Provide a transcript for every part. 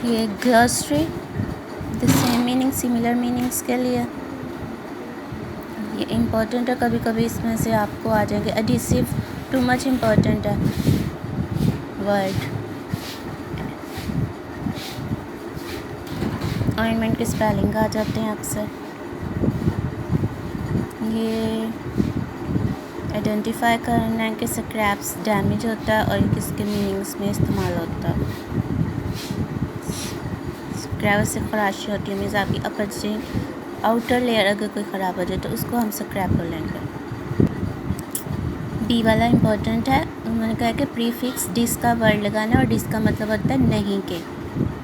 ये glossary the same meaning similar meanings के लिए ये इम्पोर्टेंट है। कभी कभी इसमें से आपको आ जाएंगे। एडिसिव टू मच इम्पोर्टेंट है वर्ड। ऑइंटमेंट के स्पेलिंग आ जाते हैं अक्सर। ये आइडेंटिफाई करना है कि स्क्रैप्स डैमेज होता है और किसके मीनिंग्स में इस्तेमाल होता है। स्क्रैप से खराशी होती है, मीन्स आपकी अपर चेन आउटर लेयर अगर कोई ख़राब हो जाए तो उसको हम स्क्रैप बोलेंगे। बी वाला इम्पोर्टेंट है। उन्होंने कहा कि प्रीफिक्स डिस का वर्ड लगाना, और डिस का मतलब होता है नहीं के,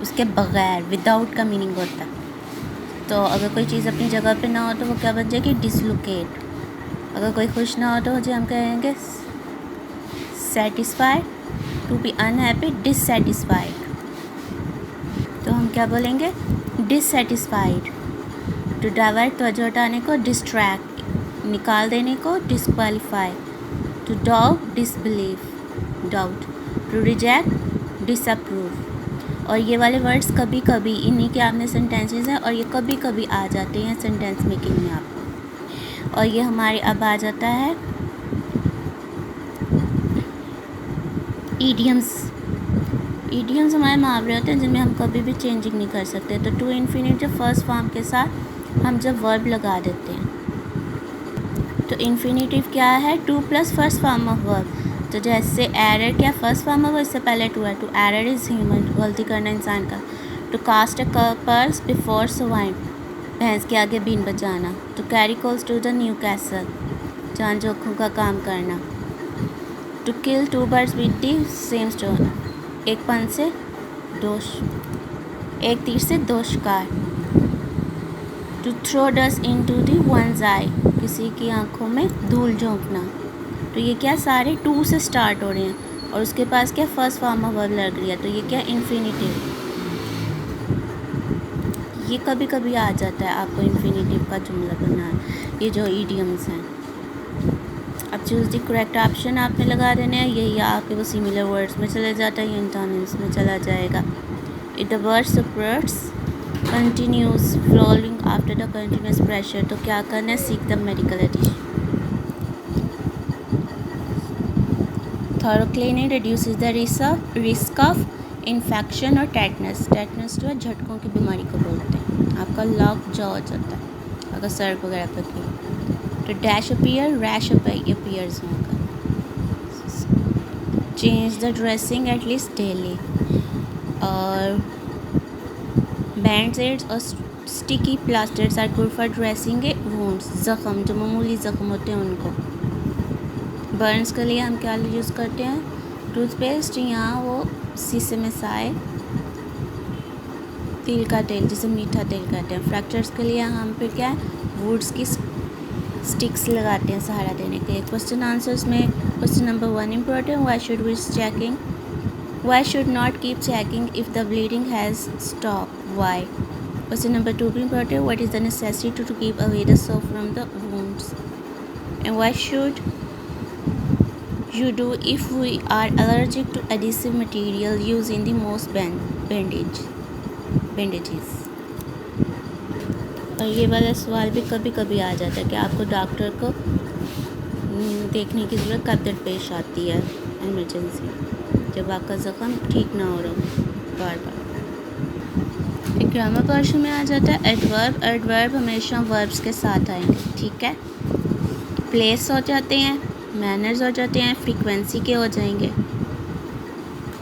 उसके बगैर, विदाउट का मीनिंग होता है। तो अगर कोई चीज़ अपनी जगह पे ना हो तो वो क्या बन जाएगी, डिसलोकेट। अगर कोई खुश ना हो तो जो हम कहेंगे satisfied, to be unhappy dissatisfied, तो हम क्या बोलेंगे, डिससेटिस्फाइड। टू डाइवर्ट तवज्जो हटाने को डिस्ट्रैक्ट, निकाल देने को disqualify. To doubt disbelieve doubt. To reject disapprove. और ये वाले वर्ड्स कभी कभी इन्हीं के आपने सेंटेंसेस हैं और ये कभी कभी आ जाते हैं सेंटेंस मेकिंग में आपको। और ये हमारे अब आ जाता है ईडियम्स। ईडियम्स हमारे मुहावरे होते हैं जिनमें हम कभी भी चेंजिंग नहीं कर सकते। तो टू इन्फिनिटिव फर्स्ट फॉर्म के साथ हम जब वर्ब लगा देते हैं तो इन्फिनिटिव क्या है, two plus first form of verb. तो जैसे एरर क्या फर्स्ट फॉर्म ऑफ, इससे पहले टू है। टू एरर इज़ ह्यूमन, गलती करना इंसान का। To cast a pearls before swine, भैंस के आगे बीन बजाना। To carry coals to the Newcastle, जान जोखों का काम करना। To kill two birds with the same stone, एक पन से एक तीर से दो शिकार। To throw dust into the one's eye, किसी की आंखों में धूल झोंकना। तो ये क्या सारे टू से स्टार्ट हो रहे हैं और उसके पास क्या फर्स्ट फॉर्म ऑफ वर्ब लग रही है, तो ये क्या इन्फिनिटिव। ये कभी कभी आ जाता है आपको इन्फिनिटिव का जुमला बनाना, ये जो ईडियम्स हैं। अब चूज़ द करेक्ट ऑप्शन आपने लगा देने हैं। यही आपके वो सिमिलर वर्ड्स में चले जाता है, ये एंटोनिम्स में चला जाएगा। It the word supports continuous flowing after the continuous pressure, तो क्या करना है, seek the medical attention. Thorough cleaning reduces the risk of infection और टेटनस। टेटनस जो है झटकों की बीमारी को बोलते हैं। आपका लॉक जॉ हो जाता है अगर सर वगैरह पर की। तो डैश अपीयर, रैश अपीयर्स होगा। Change the dressing at least daily. और बैंड-एड्स और sticky plasters are good for dressing a wounds, ज़ख़म जो मामूली ज़ख़म होते हैं उनको। बर्न्स के लिए हम क्या यूज़ करते हैं, टूथपेस्ट या वो शीशे में साए तिल का तेल, जिसे मीठा तेल कहते हैं। फ्रैक्चर्स के लिए हम फिर क्या है, वुड्स की स्टिक्स लगाते हैं सहारा देने के लिए। क्वेश्चन आंसर्स में question number 1 important, why should we checking, why should not keep checking if the bleeding has stop, why. Question number 2 भी important, what is the necessity to keep away the soap from the wounds, and why should you do if we are allergic to adhesive material used in the most bandages। और ये वाला सवाल भी कभी कभी आ जाता है कि आपको डॉक्टर को देखने की ज़रूरत कब तक पेश आती है, इमरजेंसी, जब आपका ज़ख़म ठीक ना हो रहा बार बार। एक ग्रामर पोर्शन में आ जाता है एडवर्ब। एडवर्ब हमेशा वर्ब्स के साथ आएंगे, ठीक है। प्लेस हो जाते हैं, मैनर्स हो जाते हैं, फ्रीक्वेंसी के हो जाएंगे,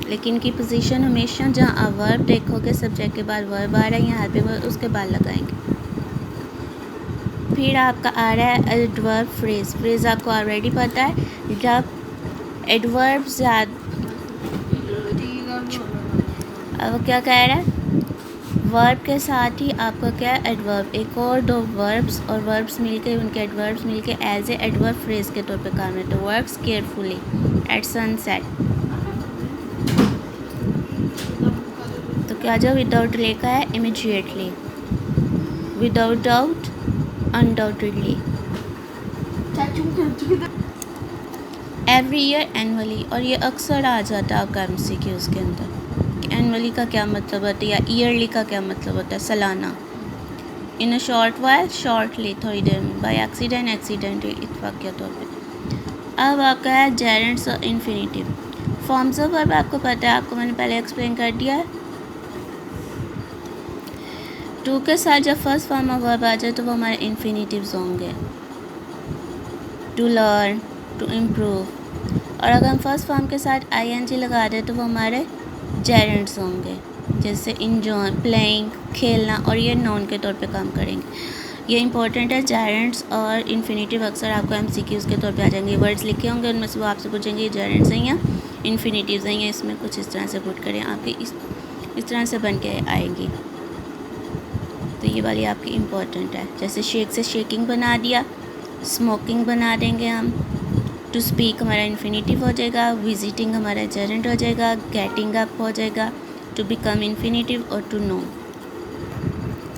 लेकिन की पोजीशन हमेशा जहाँ आप वर्ब देखोगे सब्जेक्ट के बाद वर्ब आ रहा है यहाँ पे वर्ब उसके बाद लगाएंगे। फिर आपका आ रहा है एडवर्ब फ्रेज। फ्रेज आपको ऑलरेडी पता है, जब एडवर्ब अब क्या कह रहा है, वर्ब के साथ ही आपका क्या है, एडवर्ब, एक और दो वर्ब्स और वर्ब्स मिलके उनके एडवर्ब्स मिलके एज ए एडवर्ब फ्रेज के तौर पे काम है। तो वर्क्स केयरफुली एट सनसेट, तो क्या जो विदाउट डिले का है, immediately, without doubt, undoubtedly, every year, annually. और ये अक्सर आ जाता है आपका MCQs के अंदर, एनुअली का क्या मतलब होता है या ईयरली का क्या मतलब होता है, सालाना। इन अ शॉर्ट वाइल, शॉर्टली, थोड़ी देर में। बाय एक्सीडेंट, एक्सीडेंटली, इत्तेफाक के तौर पे। अब आपका है जेरेंट्स और इन्फिनेटिव। फॉर्म्स ऑफ वर्ब आपको पता है, आपको मैंने पहले एक्सप्लेन कर दिया है। टू के साथ जब फर्स्ट फॉर्म ऑफ वर्ब आ जाए तो वो हमारे इन्फिनेटिव्स होंगे। To learn, to improve. और अगर हम फर्स्ट फॉर्म के साथ ing लगा दें तो वो हमारे जेरेंट्स होंगे, जैसे इंजॉय, प्लेइंग, खेलना, और ये नॉन के तौर पे काम करेंगे। ये इंपॉर्टेंट है, जेरेंट्स और इन्फिनेटिव अक्सर आपको MCQs के तौर पे आ जाएंगे। वर्ड्स लिखे होंगे, उनमें से वो आपसे पूछेंगे ये जेरेंट्स हैं या इन्फिनेटिव्स हैं, या इसमें कुछ इस तरह से पुट करें, आपके इस तरह से बन के आएंगी। तो ये वाली आपकी इम्पॉर्टेंट है। जैसे शेक से शेकिंग बना दिया, स्मोकिंग बना देंगे हम। टू स्पीक हमारा इन्फिनेटिव हो जाएगा, विजिटिंग हमारा जेरेंट हो जाएगा, गेटिंग अप हो जाएगा, टू बिकम इन्फिनेटिव, और टू नो।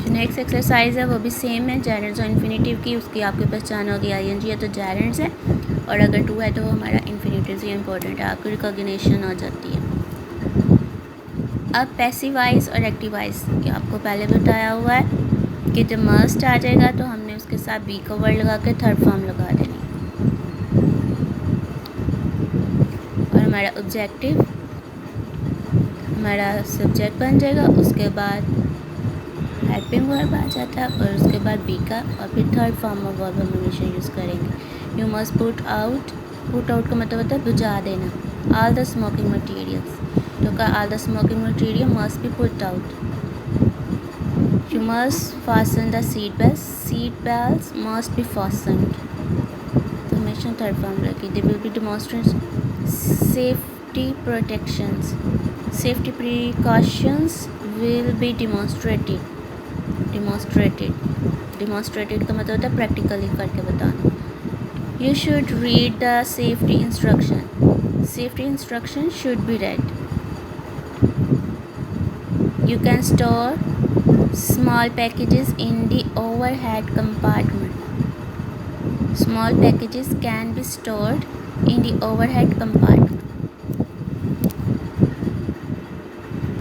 जो नेक्स्ट एक्सरसाइज है वो भी सेम है, जेरेंट्स और इन्फिनेटिव की। उसकी आपकी पहचान होगी ing है तो जेरेंट्स है, और अगर टू है तो वो हमारा इन्फिनेटिव से इम्पोर्टेंट है, आपकी रिकॉग्निशन हो जाती है। अब पैसिव वॉइस और एक्टिव वॉइस की आपको पहले बताया हुआ है कि जब मस्ट आ जाएगा तो हमने उसके साथ बी का वर्ड लगा के थर्ड फॉर्म लगा देनी, और हमारा ऑब्जेक्टिव हमारा सब्जेक्ट बन जाएगा। उसके बाद हेल्पिंग वर्ब आ जाता है, और उसके बाद बी का, और फिर थर्ड फॉर्म ऑफ वर्ब हम हमेशा यूज़ करेंगे। You must put out. Put out का मतलब होता है बुझा देना। ऑल द स्मोकिंग मटीरियल्स, तो का all the smoking material must be put out. You must fasten the seat belt. Seat belt must be fastened, तो हमेशा थर्ड फॉर्म रखिए। They will be demonstrate safety protections. Safety precautions will be demonstrated. Demonstrated का मतलब होता है practically करके बताना। You should read the safety instruction. Safety instruction should be read. You can store small packages in the overhead compartment. Small packages can be stored in the overhead compartment.